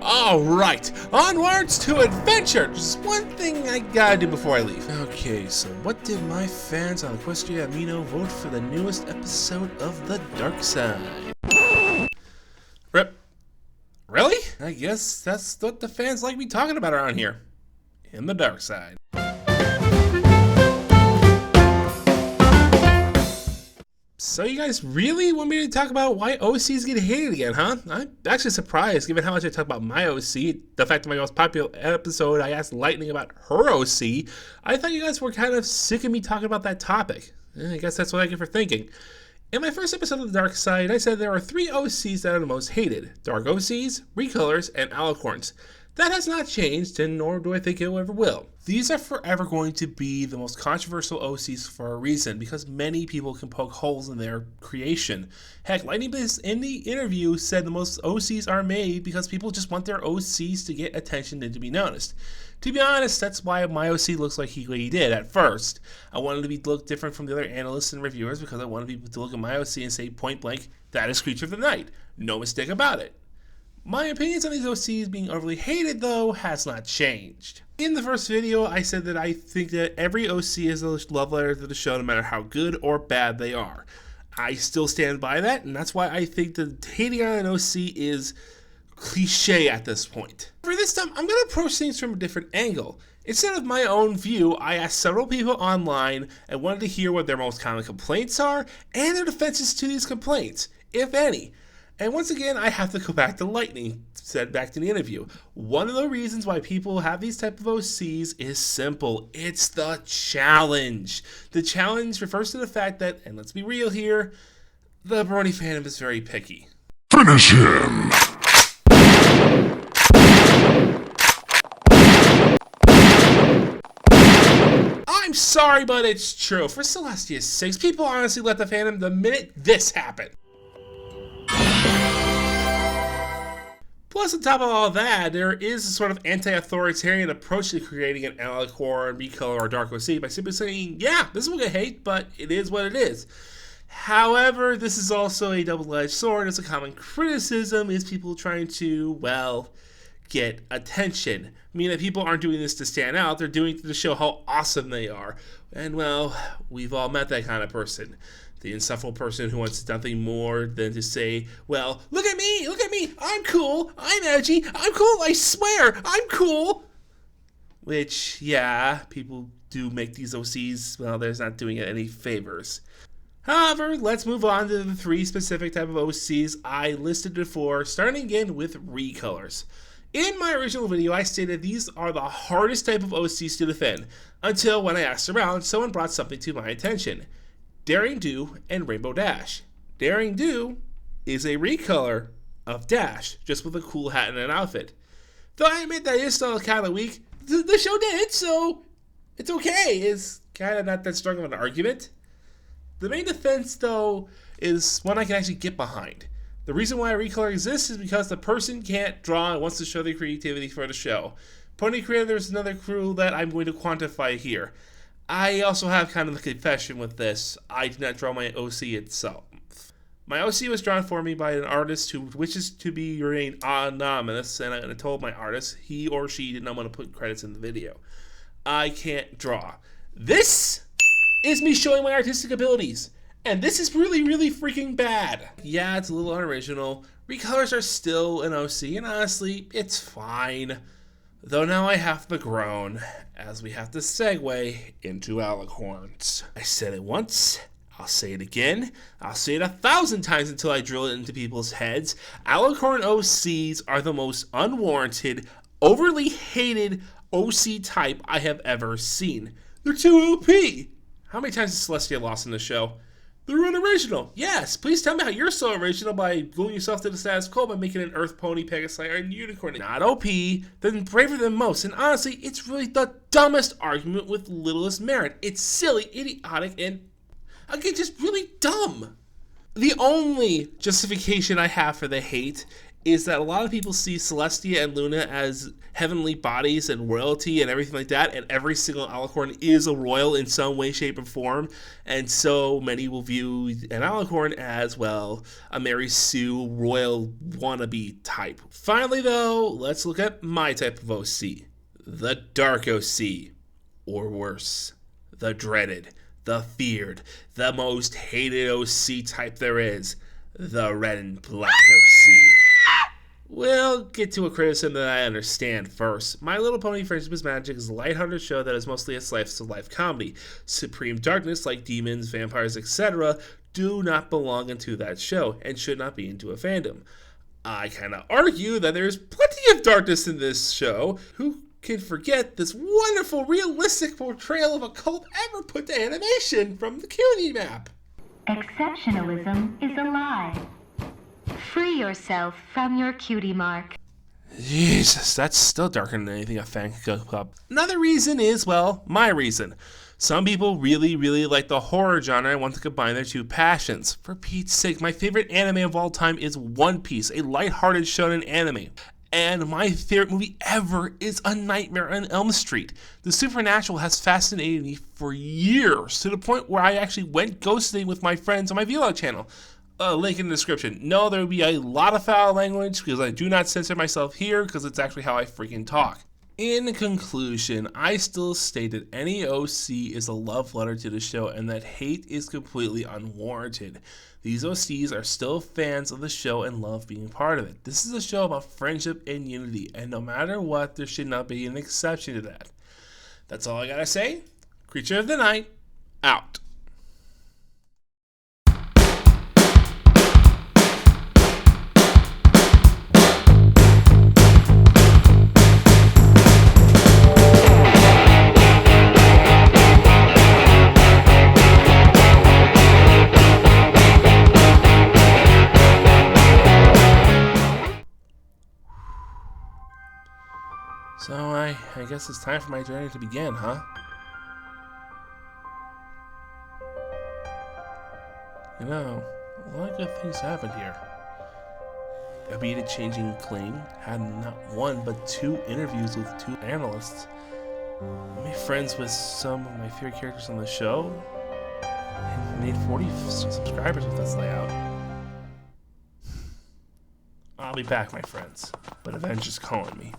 Alright, onwards to adventure! Just one thing I gotta do before I leave. Okay, so what did my fans on Equestria Amino vote for the newest episode of The Dark Side? Rip. Really? I guess that's what the fans like me talking about around here. In the dark side. So you guys really want me to talk about why OCs get hated again, huh? I'm actually surprised given how much I talk about my OC. The fact that my most popular episode, I asked Lightning about her OC. I thought you guys were kind of sick of me talking about that topic. I guess that's what I get for thinking. In my first episode of The Dark Side, I said there are 3 OCs that are the most hated. Dark OCs, Recolors, and Alicorns. That has not changed, and nor do I think it ever will. These are forever going to be the most controversial OCs for a reason, because many people can poke holes in their creation. Heck, Lightning Biz in the interview said the most OCs are made because people just want their OCs to get attention and to be noticed. To be honest, that's why my OC looks like he did at first. I wanted to look different from the other analysts and reviewers because I wanted people to look at my OC and say point blank, that is Creature of the Night. No mistake about it. My opinions on these OCs being overly hated, though, has not changed. In the first video, I said that I think that every OC is a love letter to the show no matter how good or bad they are. I still stand by that, and that's why I think that hating on an OC is cliche at this point. For this time, I'm going to approach things from a different angle. Instead of my own view, I asked several people online and wanted to hear what their most common complaints are and their defenses to these complaints, if any. And once again, I have to go back to Lightning, said back to the interview. One of the reasons why people have these type of OCs is simple. It's the challenge. The challenge refers to the fact that, and let's be real here, the Brony fandom is very picky. Finish him! I'm sorry, but it's true. For Celestia's sakes, people honestly left the fandom the minute this happened. Plus, on top of all that, there is a sort of anti-authoritarian approach to creating an Alicorn, Recolor, or Dark OC by simply saying, yeah, this will get hate, but it is what it is. However, this is also a double-edged sword. It's a common criticism is people trying to, well, get attention. I mean that people aren't doing this to stand out, they're doing it to show how awesome they are. And well, we've all met that kind of person. The insufferable person who wants nothing more than to say, well, look at me, I'm cool, I'm edgy, I'm cool, I swear, I'm cool. Which, yeah, people do make these OCs, well, there's not doing it any favors. However, let's move on to the 3 specific type of OCs I listed before, starting again with Recolors. In my original video, I stated these are the hardest type of OCs to defend, until when I asked around, someone brought something to my attention. Daring Do and Rainbow Dash. Daring Do is a recolor of Dash, just with a cool hat and an outfit. Though I admit that is still kind of weak, the show did, so it's okay. It's kind of not that strong of an argument. The main defense, though, is one I can actually get behind. The reason why a recolor exists is because the person can't draw and wants to show their creativity for the show. Pony Creator is another crew that I'm going to quantify here. I also have kind of a confession with this. I did not draw my OC itself. My OC was drawn for me by an artist who wishes to be remain anonymous, and I told my artist he or she did not want to put credits in the video. I can't draw. This is me showing my artistic abilities, and this is really, really freaking bad. Yeah, it's a little unoriginal. Recolors are still an OC, and honestly, it's fine. Though now I have to groan, as we have to segue into Alicorns. I said it once, I'll say it again, I'll say it 1,000 times until I drill it into people's heads. Alicorn OCs are the most unwarranted, overly hated OC type I have ever seen. They're too OP. How many times has Celestia lost in the show? They're unoriginal. Yes, please tell me how you're so original by gluing yourself to the status quo by making an Earth Pony, Pegasus, and Unicorn. Not OP, then braver than most. And honestly, it's really the dumbest argument with littlest merit. It's silly, idiotic, and again, just really dumb. The only justification I have for the hate is that a lot of people see Celestia and Luna as heavenly bodies and royalty and everything like that, and every single alicorn is a royal in some way, shape, or form, and so many will view an alicorn as, well, a Mary Sue royal wannabe type. Finally, though, let's look at my type of OC. The Dark OC, or worse, the dreaded, the feared, the most hated OC type there is, the Red and Black OC. We'll get to a criticism that I understand first. My Little Pony Friendship is Magic is a lighthearted show that is mostly a slice-of-life comedy. Supreme darkness like demons, vampires, etc. do not belong into that show and should not be into a fandom. I kind of argue that there's plenty of darkness in this show. Who can forget this wonderful, realistic portrayal of a cult ever put to animation from the Cutie map? Exceptionalism is a lie. Free yourself from your cutie mark. Jesus, that's still darker than anything a fan could cook up. Another reason is, well, my reason. Some people really, really like the horror genre and want to combine their two passions. For Pete's sake, my favorite anime of all time is One Piece, a lighthearted shonen anime. And my favorite movie ever is A Nightmare on Elm Street. The supernatural has fascinated me for years, to the point where I actually went ghosting with my friends on my vlog channel. Link in the description. No, there will be a lot of foul language because I do not censor myself here because it's actually how I freaking talk. In conclusion, I still state that any OC is a love letter to the show and that hate is completely unwarranted. These OCs are still fans of the show and love being part of it. This is a show about friendship and unity, and no matter what, there should not be an exception to that. That's all I gotta say. Creature of the Night, out. So I guess it's time for my journey to begin, huh? You know, a lot of good things happened here. I beat a changing claim, had not one but 2 interviews with 2 analysts. I made friends with some of my favorite characters on the show, and made 40 subscribers with this layout. I'll be back, my friends, but Avenge is calling me.